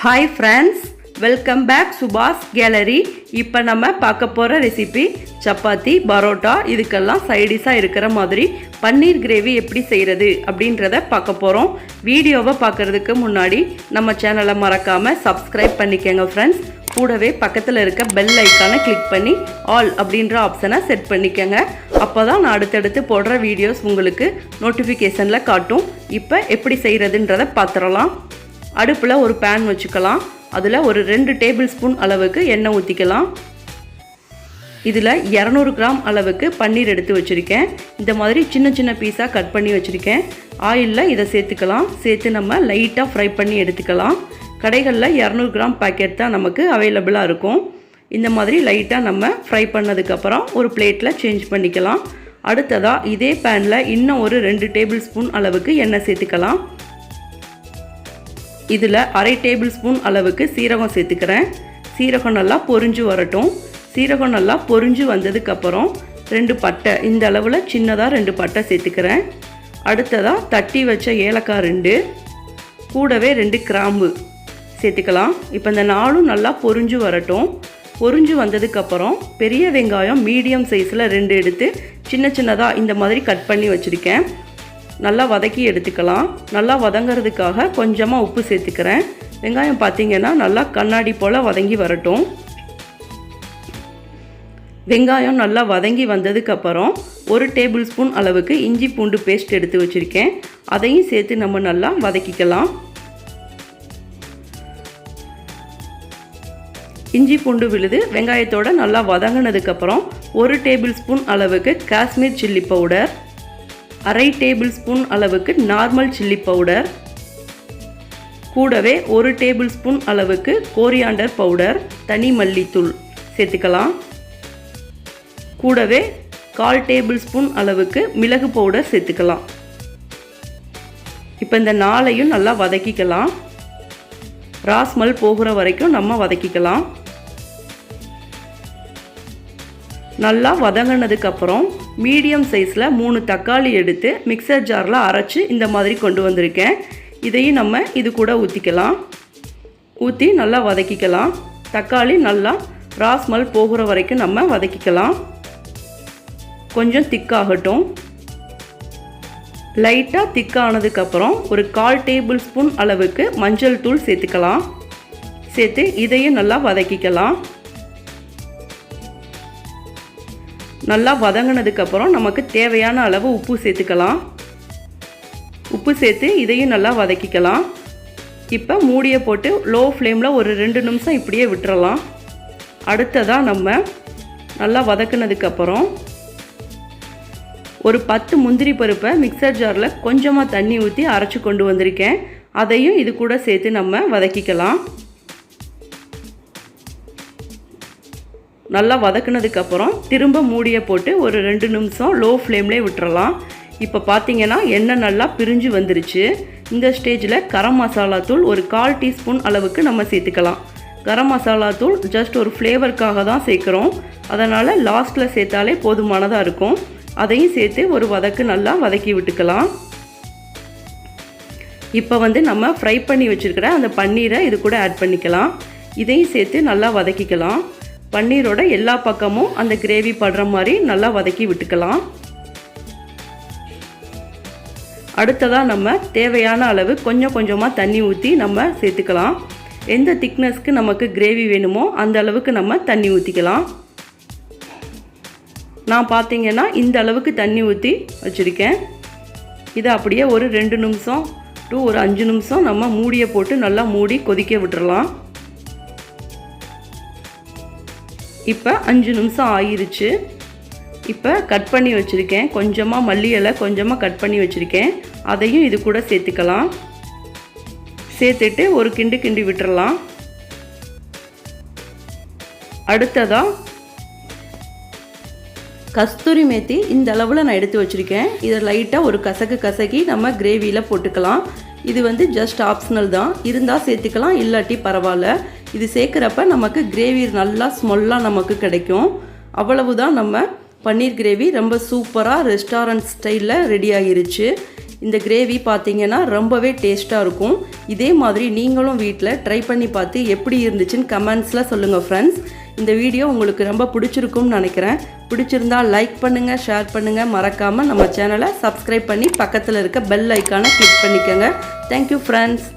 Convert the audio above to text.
Hi friends, welcome back SUBA'S gallery. இப்போ நம்ம பார்க்க போற ரெசிபி chappati, பரோட்டா இதுக்கெல்லாம் சைடிஷா இருக்கிற மாதிரி பன்னீர் கிரேவி எப்படி செய்யறது அப்படின்றத பார்க்க போறோம். வீடியோவை பார்க்கிறதுக்கு முன்னாடி நம்ம சேனலை மறக்காம subscribe பண்ணிக்கங்க friends. கூடவே பக்கத்துல இருக்க பெல் ஐகானை கிளிக் பண்ணி ஆல் அப்படிங்கற ஆப்ஷனை செட் பண்ணிக்கங்க. அப்பதான் நான் அடுத்தடுத்து போடுற வீடியோஸ் உங்களுக்கு நோட்டிஃபிகேஷன்ல காட்டும். இப்போ எப்படி செய்யறதுன்றத பாத்துறலாம். அடுப்புல ஒரு pan வச்சுக்கலாம். அதுல ஒரு 2 டேபிள் ஸ்பூன் அளவுக்கு எண்ணெய் ஊத்திக்கலாம். இதுல 200 கிராம் அளவுக்கு பன்னீர் எடுத்து வச்சிருக்கேன். இந்த மாதிரி சின்ன சின்ன பீஸா கட் பண்ணி வச்சிருக்கேன். ஆயில்ல இத சேர்த்துக்கலாம். சேர்த்து நம்ம லைட்டா ஃப்ரை பண்ணி எடுத்துக்கலாம். கடைகள்ல 200 கிராம் பாக்கெட் தான் நமக்கு அவேலபிளா இருக்கும். இந்த மாதிரி லைட்டா நம்ம ஃப்ரை பண்ணதுக்கு அப்புறம் ஒரு பிளேட்ல சேஞ்ச் பண்ணிக்கலாம். அடுத்ததா இதே panல இன்னும் ஒரு 2 டேபிள் ஸ்பூன் அளவுக்கு எண்ணெய் சேர்த்துக்கலாம். இதுல 1/2 டேபிள் ஸ்பூன் அளவுக்கு சீரகம் சேர்த்துக்கிறேன். சீரகம் நல்லா பொரிஞ்சு வரட்டும். சீரகம் நல்லா பொரிஞ்சு வந்ததுக்கு அப்புறம் 2 பட்டை இந்த அளவுல சின்னதா 2 பட்டை சேர்த்துக்கிறேன். அடுத்ததா தட்டி வச்ச ஏலக்காய் 2 கூடவே 2 கிராம்பு சேர்த்துக்கலாம். இப்போ இந்த நாலும் நல்லா பொரிஞ்சு வரட்டும். பொரிஞ்சு வந்ததுக்கு அப்புறம் பெரிய வெங்காயம் மீடியம் சைஸ்ல 2 எடுத்து சின்ன சின்னதா இந்த மாதிரி கட் பண்ணி வச்சிருக்கேன். நல்லா வதக்கி எடுத்துக்கலாம். நல்லா வதங்கிறதுக்காக கொஞ்சமா உப்பு சேர்த்துக்கிறேன். வெங்காயம் பாத்தீங்கன்னா நல்லா கண்ணாடி போல வதங்கி வரட்டும். வெங்காயம் நல்லா வதங்கி வந்ததுக்கு அப்புறம் 1 டேபிள் ஸ்பூன் அளவுக்கு இஞ்சி பூண்டு பேஸ்ட் எடுத்து வச்சிருக்கேன். அதையும் சேர்த்து நம்ம நல்லா வதக்கிக்கலாம். இஞ்சி பூண்டு விழுது வெங்காயத்தோட நல்லா வதங்கினதுக்கு அப்புறம் 1 டேபிள் ஸ்பூன் அளவுக்கு Kashmir chilli powder, 1/2 table spoon அளவுக்கு நார்மல் சில்லி பவுடர், கூடவே 1 டேபிள் ஸ்பூன் அளவுக்கு கோரியாண்டர் பவுடர் தனி மல்லித்தூள் சேர்த்துக்கலாம். கூடவே 1/4 டேபிள் ஸ்பூன் அளவுக்கு மிளகு பவுடர் சேர்த்துக்கலாம். இப்போ இந்த நாளையும் நல்லா வதக்கிக்கலாம். ராஸ்மல் போகிற வரைக்கும் நம்ம வதக்கிக்கலாம். நல்லா வதங்கினதுக்கு அப்புறம் மீடியம் சைஸ்ல 3 தக்காளி எடுத்து மிக்சர் ஜார்ல அரைச்சு இந்த மாதிரி கொண்டு வந்திருக்கேன். இதையும் நம்ம இது கூட ஊத்திக்கலாம். ஊத்தி நல்லா வதக்கிக்கலாம். தக்காளி நல்லா ராஸ்மல் போகிற வரைக்கும் நம்ம வதக்கிக்கலாம். கொஞ்சம் திக்காகட்டும். லைட்டா திக்கானதுக்கு அப்புறம் ஒரு 1/4 டேபிள் ஸ்பூன் அளவுக்கு மஞ்சள் தூள் சேர்த்துக்கலாம். சேர்த்து இதையும் நல்லா வதக்கிக்கலாம். நல்லா வதங்கினதுக்கு அப்புறம் நமக்கு தேவையான அளவு உப்பு சேர்த்துக்கலாம். உப்பு சேர்த்து இதையும் நல்லா வதக்கிக்கலாம். இப்போ மூடியை போட்டு லோ ஃப்ளேமில் ஒரு 2 நிமிஷம் இப்படியே விட்டுறலாம். அடுத்ததாக நம்ம நல்லா வதக்கினதுக்கு அப்புறம் ஒரு 10 முந்திரி பருப்பை மிக்சர் ஜாரில் கொஞ்சமாக தண்ணி ஊற்றி அரைச்சி கொண்டு வந்திருக்கேன். அதையும் இது கூட சேர்த்து நம்ம வதக்கிக்கலாம். நல்லா வதக்கினதுக்கு அப்புறம் திரும்ப மூடியை போட்டு ஒரு 2 நிமிஷம் லோ ஃப்ளேம்லேயே விட்டுறலாம். இப்போ பார்த்தீங்கன்னா எண்ணெய் நல்லா பிரிஞ்சு வந்துருச்சு. இந்த ஸ்டேஜில் கரம் மசாலா தூள் ஒரு 1/4 டீஸ்பூன் அளவுக்கு நம்ம சேர்த்துக்கலாம். கரம் மசாலா தூள் ஜஸ்ட் ஒரு ஃப்ளேவருக்காக தான் சேர்க்குறோம். அதனால் லாஸ்ட்டில் சேர்த்தாலே போதுமானதாக இருக்கும். அதையும் சேர்த்து ஒரு வதக்கு நல்லா வதக்கி விட்டுக்கலாம். இப்போ நம்ம ஃப்ரை பண்ணி வச்சுருக்கிற அந்த பன்னீரை இது கூட ஆட் பண்ணிக்கலாம். இதையும் சேர்த்து நல்லா வதக்கிக்கலாம். பன்னீரோட எல்லா பக்கமும் அந்த கிரேவி படுற மாதிரி நல்லா வதக்கி விட்டுக்கலாம். அடுத்ததாக நம்ம தேவையான அளவு கொஞ்சம் கொஞ்சமாக தண்ணி ஊற்றி நம்ம சேர்த்துக்கலாம். எந்த திக்னஸ்க்கு நமக்கு கிரேவி வேணுமோ அந்த அளவுக்கு நம்ம தண்ணி ஊற்றிக்கலாம். நான் பார்த்தீங்கன்னா இந்த அளவுக்கு தண்ணி ஊற்றி வச்சுருக்கேன். இதை அப்படியே ஒரு 2 நிமிஷம் டு ஒரு 5 நிமிஷம் நம்ம மூடியை போட்டு நல்லா மூடி கொதிக்க விட்டுறலாம். இப்போ 5 நிமிஷம் ஆயிருச்சு. இப்போ கட் பண்ணி வச்சுருக்கேன். கொஞ்சமாக மல்லி இலை கொஞ்சமாக கட் பண்ணி வச்சுருக்கேன். அதையும் இது கூட சேர்த்துக்கலாம். சேர்த்துட்டு ஒரு கிண்டு கிண்டி விட்டுறலாம். அடுத்ததாக கஸ்தூரி மேத்தி இந்த அளவில் நான் எடுத்து வச்சுருக்கேன். இதை லைட்டாக ஒரு கசக்கி நம்ம கிரேவியில் போட்டுக்கலாம். இது ஜஸ்ட் ஆப்ஷனல் தான். இருந்தால் சேர்த்துக்கலாம், இல்லாட்டி பரவாயில்ல. இது சேர்க்குறப்ப நமக்கு கிரேவி நல்லா ஸ்மெல்லாக நமக்கு கிடைக்கும். அவ்வளவுதான் நம்ம பன்னீர் கிரேவி ரொம்ப சூப்பராக ரெஸ்டாரண்ட் ஸ்டைலில் ரெடி ஆகிருச்சு. இந்த கிரேவி பார்த்தீங்கன்னா ரொம்பவே டேஸ்ட்டாக இருக்கும். இதே மாதிரி நீங்களும் வீட்டில் ட்ரை பண்ணி பார்த்து எப்படி இருந்துச்சுன்னு கமெண்ட்ஸில் சொல்லுங்கள் ஃப்ரெண்ட்ஸ். இந்த வீடியோ உங்களுக்கு ரொம்ப பிடிச்சிருக்கும்னு நினைக்கிறேன். பிடிச்சிருந்தா லைக் பண்ணுங்கள், ஷேர் பண்ணுங்கள், மறக்காமல் நம்ம சேனலை சப்ஸ்கிரைப் பண்ணி பக்கத்தில் இருக்க பெல் ஐக்கானை கிளிக் பண்ணிக்கோங்க. Thank you friends.